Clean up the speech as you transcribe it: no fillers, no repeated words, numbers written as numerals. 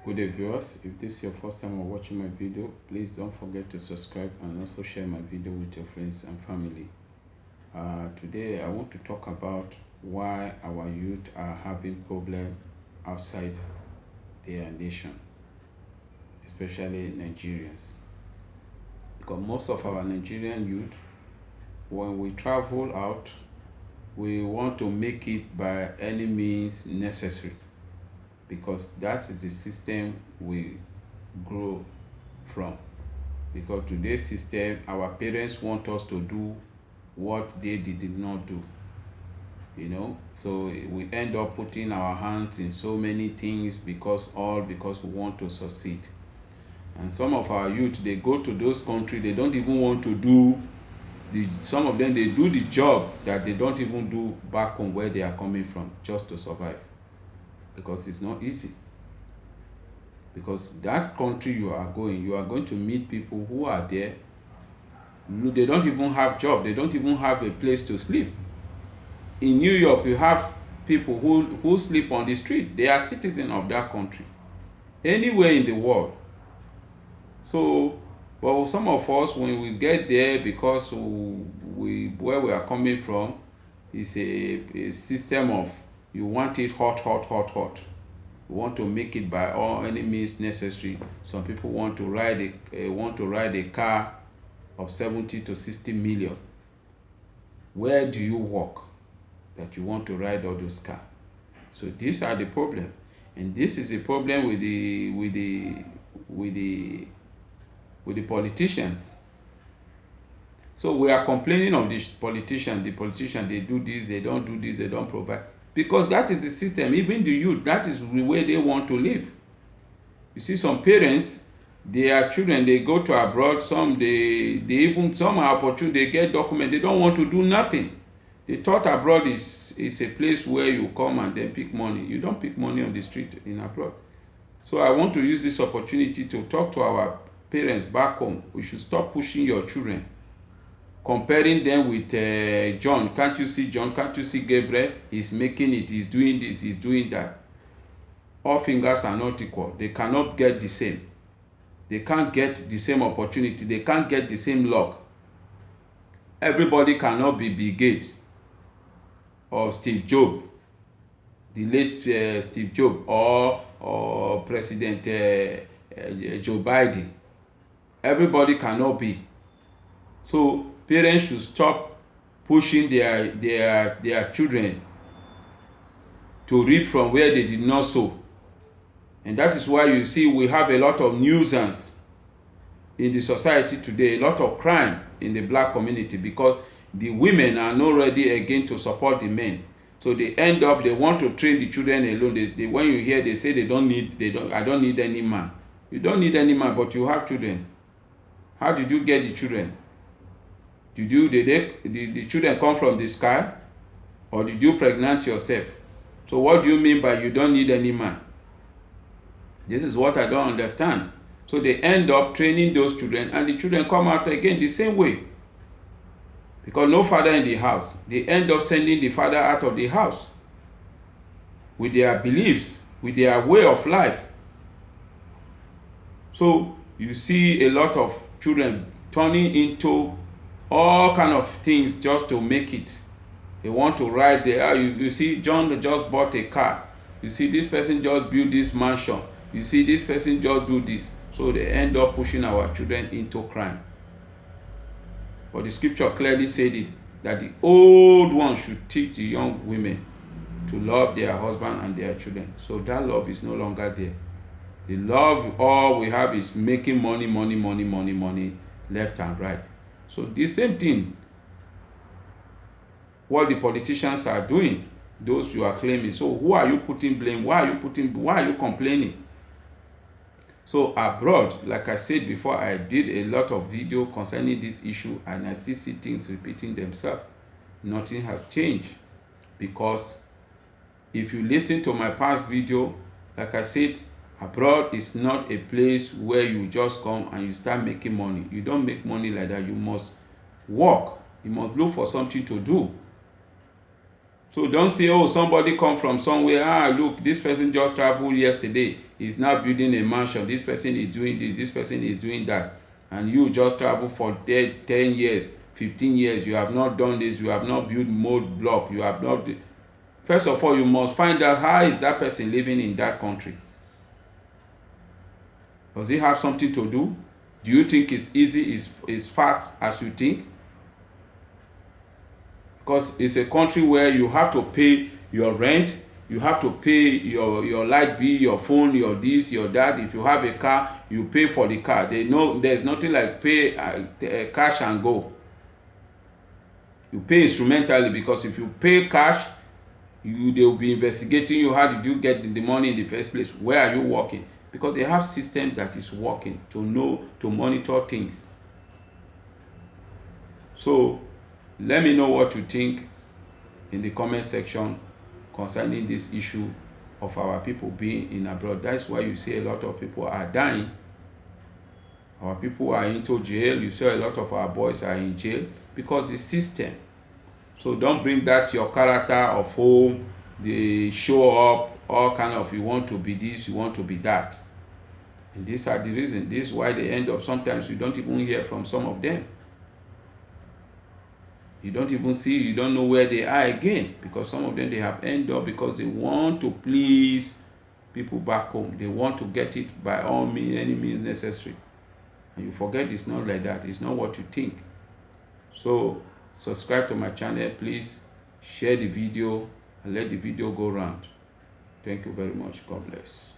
Good day viewers, if this is your first time of watching my video, please don't forget to subscribe and also share my video with your friends and family. Today I want to talk about why our youth are having problems outside their nation, especially Nigerians. Because most of our Nigerian youth, when we travel out, we want to make it by any means necessary, because that is the system we grow from. Because today's system, our parents want us to do what they did not do, so we end up putting our hands in so many things because we want to succeed. And some of our youth, they go to those countries, they don't even want to do some of them, they do the job that they don't even do back home where they are coming from, just to survive, because it's not easy. Because that country you are going to meet people who are there, they don't even have job, they don't even have a place to sleep. In New York, you have people who sleep on the street. They are citizens of that country, anywhere in the world. So but some of us, when we get there, because where we are coming from is a system of, you want it hot. You want to make it by all any means necessary. Some people want to ride a car of 70 to 60 million. Where do you work that you want to ride all those cars? So these are the problem, and this is the problem with the politicians. So we are complaining of the politicians. They do this, they don't do this, they don't provide, because that is the system. Even the youth, that is the way they want to live. You see, some parents, their children, they go to abroad. Some some are opportunity, they get document, they don't want to do nothing. They thought abroad is a place where you come and then pick money. You don't pick money on the street in abroad. So I want to use this opportunity to talk to our parents back home. We should stop pushing your children, comparing them with John. Can't you see John? Can't you see Gabriel? He's making it, he's doing this, he's doing that. All fingers are not equal. They cannot get the same. They can't get the same opportunity. They can't get the same luck. Everybody cannot be Bill Gates or Steve Jobs, the late Steve Jobs, or President Joe Biden. Everybody cannot be. So parents should stop pushing their children to reap from where they did not sow. And that is why you see we have a lot of nuisance in the society today, a lot of crime in the black community, because the women are not ready again to support the men. So they end up, they want to train the children alone. When you hear, they say I don't need any man. You don't need any man, but you have children. How did you get the children? Did the children come from the sky, or did you pregnant yourself? So what do you mean by you don't need any man? This is what I don't understand. So they end up training those children, and the children come out again the same way. Because no father in the house, they end up sending the father out of the house with their beliefs, with their way of life. So you see a lot of children turning into all kind of things just to make it. They want to ride there. You see, John just bought a car. You see, this person just built this mansion. You see, this person just do this. So they end up pushing our children into crime. But the scripture clearly said it, that the old ones should teach the young women to love their husband and their children. So that love is no longer there. The love, all we have is making money, left and right. So the same thing, what the politicians are doing, those you are claiming. So who are you putting blame? Why are you complaining? So abroad, like I said before, I did a lot of video concerning this issue, and I still see things repeating themselves. Nothing has changed, because if you listen to my past video, like I said, abroad is not a place where you just come and you start making money. You don't make money like that. You must work. You must look for something to do. So don't say, oh, somebody come from somewhere, look, this person just traveled yesterday, he's now building a mansion, this person is doing this person is doing that, and you just travel for 10 years, 15 years, you have not done this, you have not built mold block, you have not. First of all, you must find out how is that person living in that country. Does he have something to do? Do you think it's easy, is fast as you think? Because it's a country where you have to pay your rent, you have to pay your light bill, your phone, your this, your that. If you have a car, you pay for the car. They know there's nothing like pay cash and go. You pay instrumentally, because if you pay cash, they will be investigating you. How did you get the money in the first place? Where are you working? Because they have system that is working to know, to monitor things. So let me know what you think in the comment section concerning this issue of our people being in abroad. That's why you see a lot of people are dying. Our people are into jail. You see a lot of our boys are in jail because the system. So don't bring that your character of home. They show up all kind of, you want to be this, you want to be that. And these are the reasons. This is why they end up, sometimes you don't even hear from some of them. You don't even see, you don't know where they are again, because some of them, they have ended up because they want to please people back home. They want to get it by all means, any means necessary. And you forget it's not like that. It's not what you think. So subscribe to my channel, please. Share the video and let the video go round. Thank you very much. God bless.